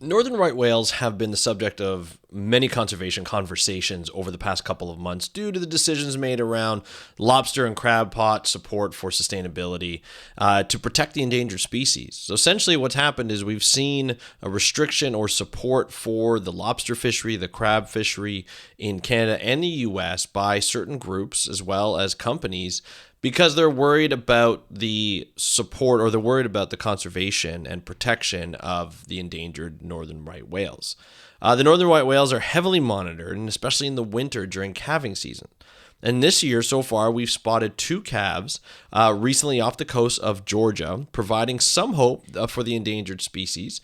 Northern right whales have been the subject of many conservation conversations over the past couple of months due to the decisions made around lobster and crab pot support for sustainability to protect the endangered species. So essentially what's happened is we've seen a restriction or support for the lobster fishery, the crab fishery in Canada and the US by certain groups as well as companies because they're worried about the support or they're worried about the conservation and protection of the endangered northern right whales. The northern white whales are heavily monitored, and especially in the winter during calving season. And this year, so far, we've spotted 2 calves recently off the coast of Georgia, providing some hope for the endangered species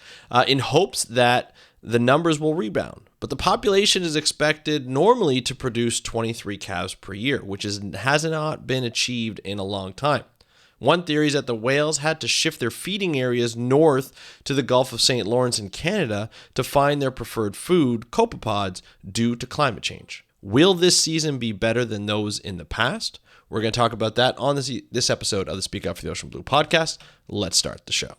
in hopes that the numbers will rebound. But the population is expected normally to produce 23 calves per year, which has not been achieved in a long time. One theory is that the whales had to shift their feeding areas north to the Gulf of St. Lawrence in Canada to find their preferred food, copepods, due to climate change. Will this season be better than those in the past? We're going to talk about that on this episode of the Speak Up for the Ocean Blue podcast. Let's start the show.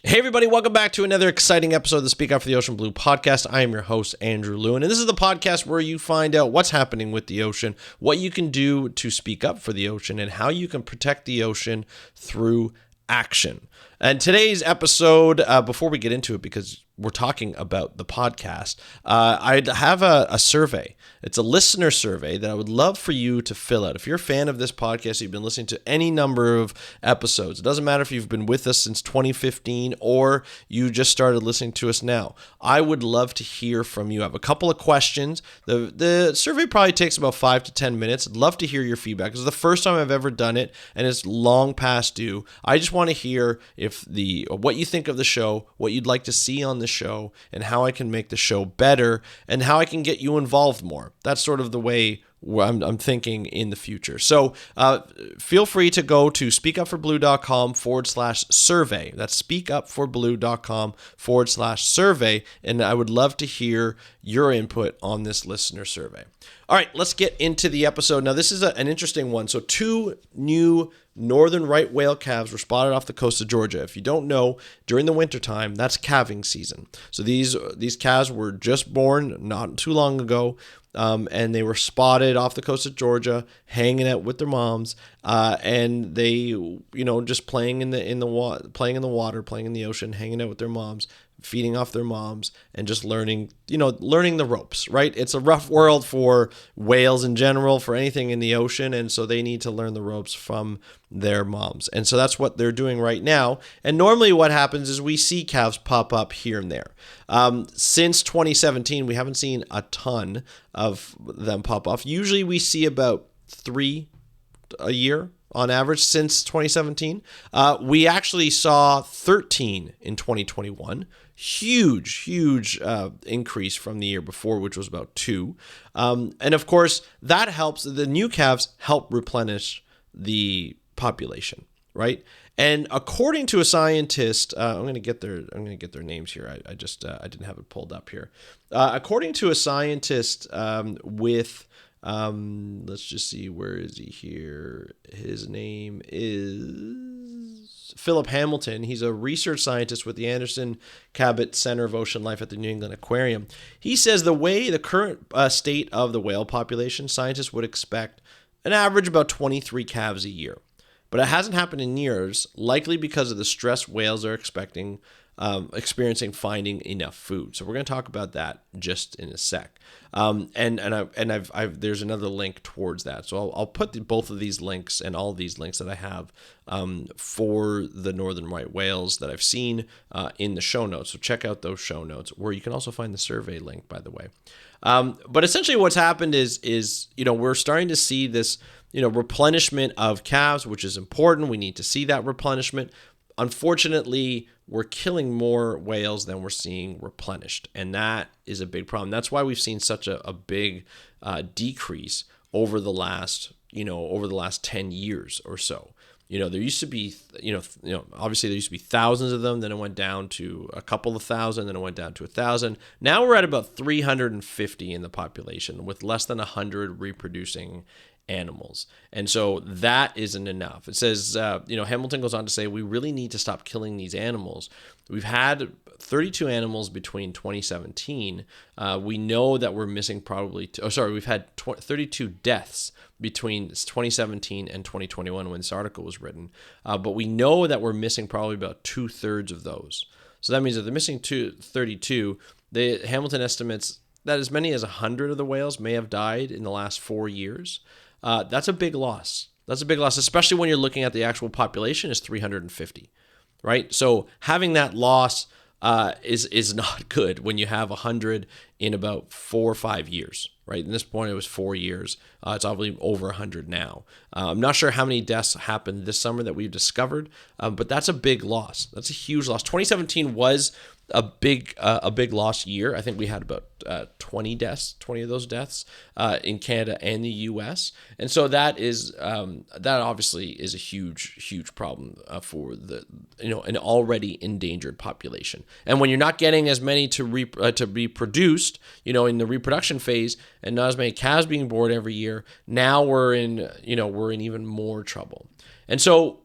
Hey everybody, welcome back to another exciting episode of the Speak Up for the Ocean Blue podcast. I am your host, Andrew Lewin, and this is the podcast where you find out what's happening with the ocean, what you can do to speak up for the ocean, and how you can protect the ocean through action. And today's episode, before we get into it, because we're talking about the podcast, I have a survey. It's a listener survey that I would love for you to fill out. If you're a fan of this podcast, you've been listening to any number of episodes. It doesn't matter if you've been with us since 2015 or you just started listening to us now. I would love to hear from you. I have a couple of questions. The survey probably takes about 5 to 10 minutes. I'd love to hear your feedback. This is the first time I've ever done it, and it's long past due. I just want to hear what you think of the show, what you'd like to see on the show, and how I can make the show better, and how I can get you involved more. That's sort of the way I'm thinking in the future. So feel free to go to speakupforblue.com/survey. That's speakupforblue.com/survey. And I would love to hear your input on this listener survey. All right, let's get into the episode. Now, this is an interesting one. So 2 new northern right whale calves were spotted off the coast of Georgia. If you don't know, during the wintertime, that's calving season. So these calves were just born not too long ago. And they were spotted off the coast of Georgia, hanging out with their moms, and they, just playing in the water, playing in the ocean, hanging out with their moms, feeding off their moms, and just learning the ropes, right? It's a rough world for whales in general, for anything in the ocean, and so they need to learn the ropes from their moms. And so that's what they're doing right now. And normally what happens is we see calves pop up here and there. Since 2017, we haven't seen a ton of them pop off. Usually we see about 3 a year on average since 2017. We actually saw 13 in 2021. Huge increase from the year before, which was about 2. And of course, that helps. The new calves help replenish the population, right? And according to a scientist, I'm going to get their names here. I didn't have it pulled up here. According to a scientist with let's just see, where is he here? His name is Philip Hamilton. He's a research scientist with the Anderson Cabot Center of Ocean Life at the New England Aquarium. He says the current state of the whale population, scientists would expect an average about 23 calves a year. But it hasn't happened in years, likely because of the stress whales are experiencing finding enough food. So we're going to talk about that just in a sec. There's another link towards that. So I'll put both of these links and all of these links that I have for the northern right whales that I've seen in the show notes. So check out those show notes, where you can also find the survey link, by the way. But essentially what's happened is we're starting to see this replenishment of calves, which is important. We need to see that replenishment. Unfortunately, we're killing more whales than we're seeing replenished, and that is a big problem. That's why we've seen such a big decrease over the last 10 years or so. There used to be, obviously there used to be thousands of them. Then it went down to a couple of thousand. Then it went down to 1,000. Now we're at about 350 in the population, with less than 100 reproducing animals. And so that isn't enough. It says, Hamilton goes on to say, we really need to stop killing these animals. We've had 32 animals between 2017. We know that we're missing we've had 32 deaths between 2017 and 2021 when this article was written. But we know that we're missing probably about 2/3 of those. So that means that they're missing 32. Hamilton estimates that as many as 100 of the whales may have died in the last 4 years. That's a big loss. That's a big loss, especially when you're looking at the actual population is 350, right? So having that loss is not good when you have 100 in about 4 or 5 years, right? At this point, it was 4 years. It's obviously over 100 now. I'm not sure how many deaths happened this summer that we've discovered, but that's a big loss. That's a huge loss. 2017 was a big loss year. I think we had about 20 of those deaths in Canada and the U.S. And so that obviously is a huge problem for an already endangered population. And when you're not getting as many to be produced, in the reproduction phase, and not as many calves being born every year, now we're in even more trouble. And so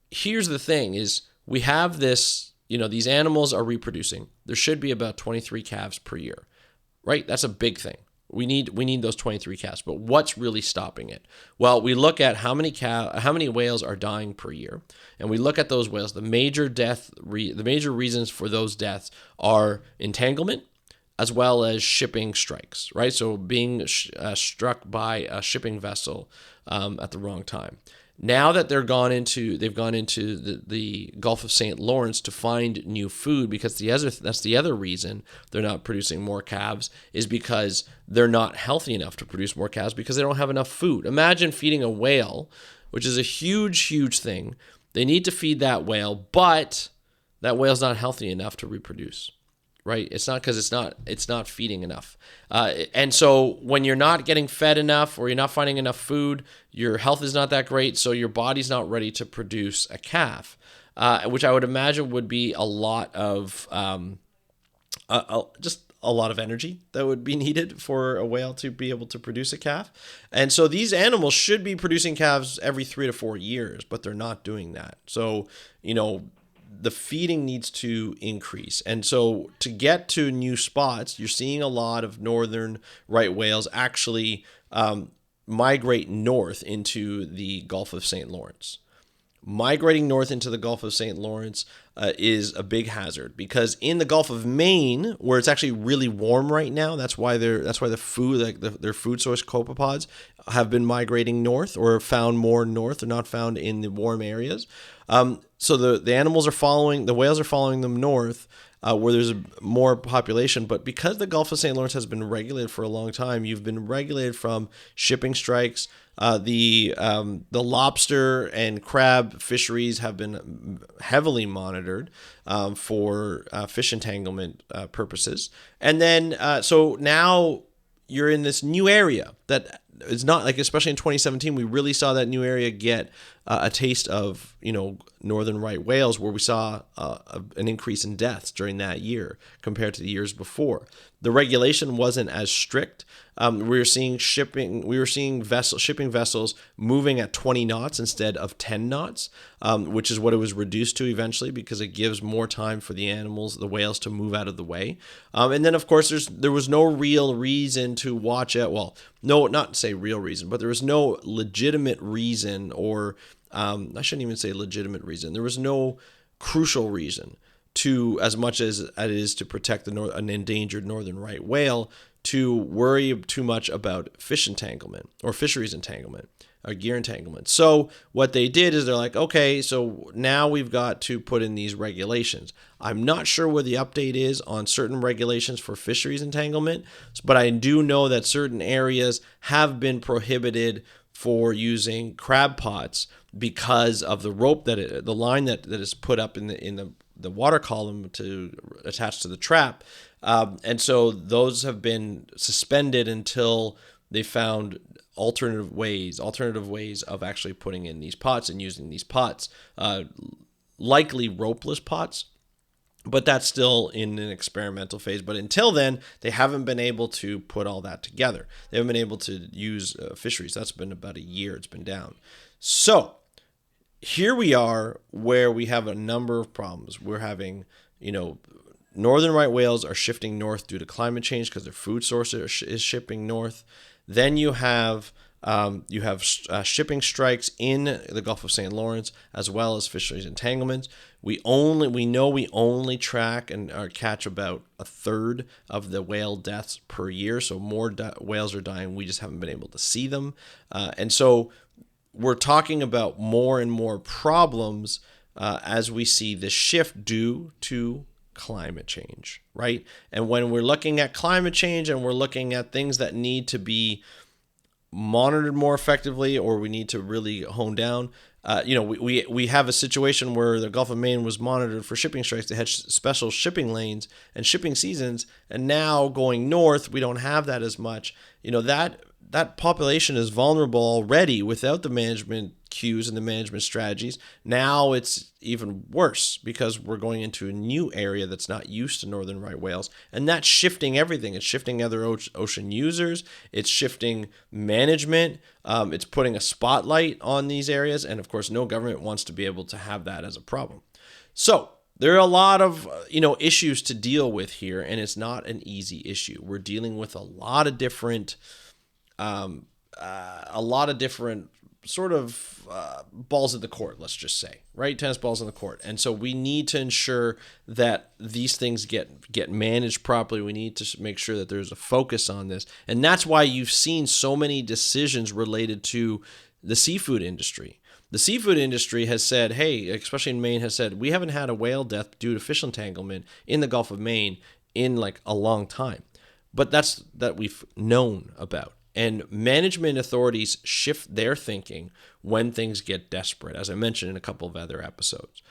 here's the thing: is we have this. These animals are reproducing. There should be about 23 calves per year, right? That's a big thing. We need those 23 calves. But what's really stopping it? Well, we look at how many whales are dying per year, and we look at those whales. The major reasons for those deaths are entanglement, as well as shipping strikes, right? So being struck by a shipping vessel at the wrong time. Now that they've gone into the Gulf of St. Lawrence to find new food, because that's the other reason they're not producing more calves, is because they're not healthy enough to produce more calves because they don't have enough food. Imagine feeding a whale, which is a huge thing. They need to feed that whale, but that whale's not healthy enough to reproduce. Right? It's not because it's not feeding enough. And so when you're not getting fed enough or you're not finding enough food, your health is not that great, so your body's not ready to produce a calf, which I would imagine would be a lot of just a lot of energy that would be needed for a whale to be able to produce a calf. And so these animals should be producing calves every 3 to 4 years, but they're not doing that. So, the feeding needs to increase. And so to get to new spots, you're seeing a lot of northern right whales actually migrate north into the Gulf of St. Lawrence. Migrating north into the Gulf of St. Lawrence is a big hazard, because in the Gulf of Maine, where it's actually really warm right now, that's why the food, like their food source copepods, have been migrating north or found more north. They're not found in the warm areas. So the whales are following them north, where there's more population. But because the Gulf of St. Lawrence has been regulated for a long time, you've been regulated from shipping strikes. The lobster and crab fisheries have been heavily monitored for fish entanglement purposes. And then so now you're in this new area that is not like, especially in 2017, we really saw that new area get a taste of, northern right whales, where we saw an increase in deaths during that year compared to the years before. The regulation wasn't as strict. We were seeing shipping vessels moving at 20 knots instead of 10 knots, which is what it was reduced to eventually, because it gives more time for the whales to move out of the way. And then, of course, there was no real reason to watch it. Well, no, not say real reason, but there was no legitimate reason, or I shouldn't even say legitimate reason. There was no crucial reason, to, as much as it is to protect an endangered northern right whale, to worry too much about fish entanglement or fisheries entanglement or gear entanglement. So what they did is they're like, okay, so now we've got to put in these regulations. I'm not sure where the update is on certain regulations for fisheries entanglement, but I do know that certain areas have been prohibited for using crab pots because of the rope the line that is put up in the water column to attach to the trap. And so those have been suspended until they found alternative ways of actually putting in these pots and using these pots, likely ropeless pots, but that's still in an experimental phase. But until then, they haven't been able to put all that together. They haven't been able to use fisheries. That's been about a year. It's been down. So here we are where we have a number of problems. We're having, northern right whales are shifting north due to climate change because their food source is shipping north. Then you have shipping strikes in the Gulf of St. Lawrence, as well as fisheries entanglements. We know we only track and catch about a third of the whale deaths per year. So more whales are dying. We just haven't been able to see them. And so we're talking about more and more problems as we see this shift due to climate change, right? And when we're looking at climate change and we're looking at things that need to be monitored more effectively, or we need to really hone down. We have a situation where the Gulf of Maine was monitored for shipping strikes. They had special shipping lanes and shipping seasons, and now going north, we don't have that as much. That population is vulnerable already without the management cues and the management strategies. Now it's even worse because we're going into a new area that's not used to northern right whales, and that's shifting everything. It's shifting other ocean users. It's shifting management. It's putting a spotlight on these areas, and of course, no government wants to be able to have that as a problem. So there are a lot of issues to deal with here, and it's not an easy issue. We're dealing with a lot of different sort of balls at the court, let's just say, right? Tennis balls in the court. And so we need to ensure that these things get managed properly. We need to make sure that there's a focus on this. And that's why you've seen so many decisions related to the seafood industry. The seafood industry has said, hey, especially in Maine, has said, we haven't had a whale death due to fish entanglement in the Gulf of Maine in like a long time. But that's that we've known about. And management authorities shift their thinking when things get desperate, as I mentioned in a couple of other episodes.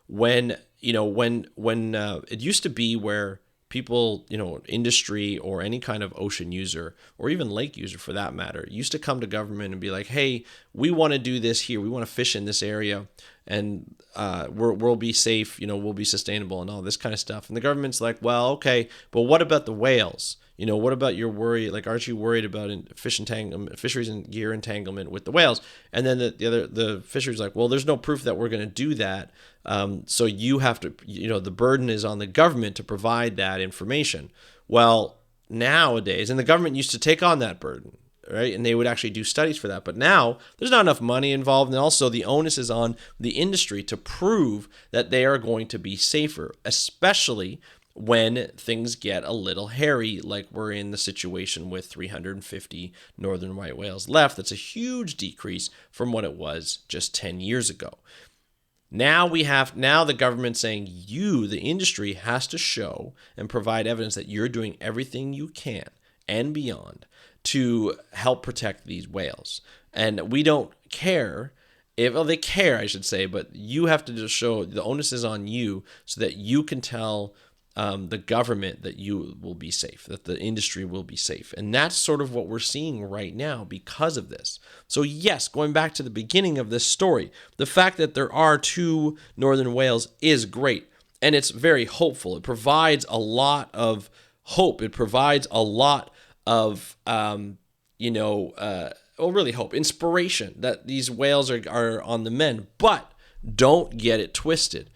When it used to be where people, industry or any kind of ocean user or even lake user for that matter, used to come to government and be like, hey, we want to do this here. We want to fish in this area, and we'll be safe, we'll be sustainable and all this kind of stuff. And the government's like, well, okay, but what about the whales? What about your worry? Like, aren't you worried about fisheries and gear entanglement with the whales? And then the fisheries like, well, there's no proof that we're going to do that. So you have to, the burden is on the government to provide that information. Well, nowadays, and the government used to take on that burden, right? And they would actually do studies for that. But now there's not enough money involved. And also the onus is on the industry to prove that they are going to be safer, especially when things get a little hairy, like we're in the situation with 350 northern white whales left. That's a huge decrease from what it was just 10 years ago. Now the government saying the industry, has to show and provide evidence that you're doing everything you can and beyond to help protect these whales. And we don't care they care, I should say, but you have to just show the onus is on you so that you can tell the government that you will be safe, that the industry will be safe. And that's sort of what we're seeing right now because of this. So yes, going back to the beginning of this story, the fact that there are 2 northern whales is great. And it's very hopeful. It provides a lot of hope. It provides a lot of, really hope, inspiration that these whales are on the mend. But don't get it twisted.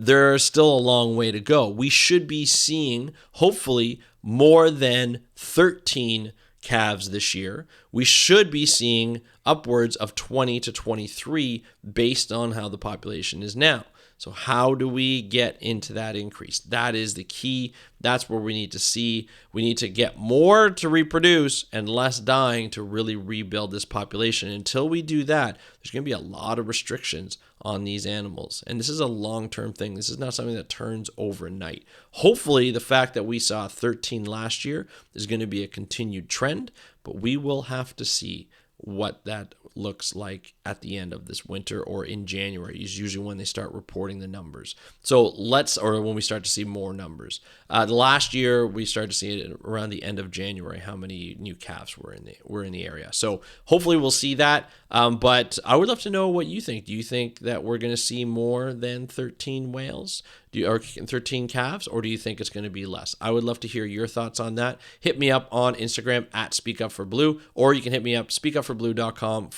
There's still a long way to go. We should be seeing, hopefully, more than 13 calves this year. We should be seeing upwards of 20 to 23 based on how the population is now. So how do we get into that increase? That is the key. That's where we need to see. We need to get more to reproduce and less dying to really rebuild this population. Until we do that, there's going to be a lot of restrictions on these animals. And this is a long-term thing. This is not something that turns overnight. Hopefully, the fact that we saw 13 last year is going to be a continued trend, but we will have to see what that looks like at the end of this winter or in January is usually when they start reporting the numbers. So or when we start to see more numbers. Last year, we started to see it around the end of January, how many new calves were in the area. So hopefully we'll see that. But I would love to know what you think. Do you think that we're going to see more than 13 whales? or 13 calves, or do you think it's going to be less? I would love to hear your thoughts on that. Hit me up on Instagram at SpeakUpForBlue, or you can hit me up speakupforblue.com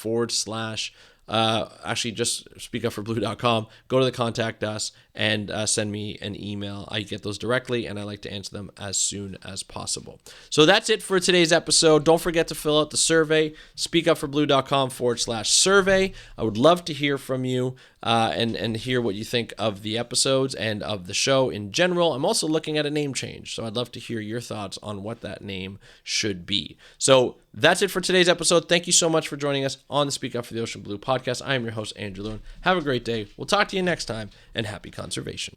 actually just speakupforblue.com. Go to the contact us and send me an email. I get those directly, and I like to answer them as soon as possible. So that's it for today's episode. Don't forget to fill out the survey, speakupforblue.com/survey. I would love to hear from you and hear what you think of the episodes and of the show in general. I'm also looking at a name change, so I'd love to hear your thoughts on what that name should be. So that's it for today's episode. Thank you so much for joining us on the Speak Up for the Ocean Blue podcast. I am your host, Andrew Lewin. Have a great day. We'll talk to you next time, and happy conservation.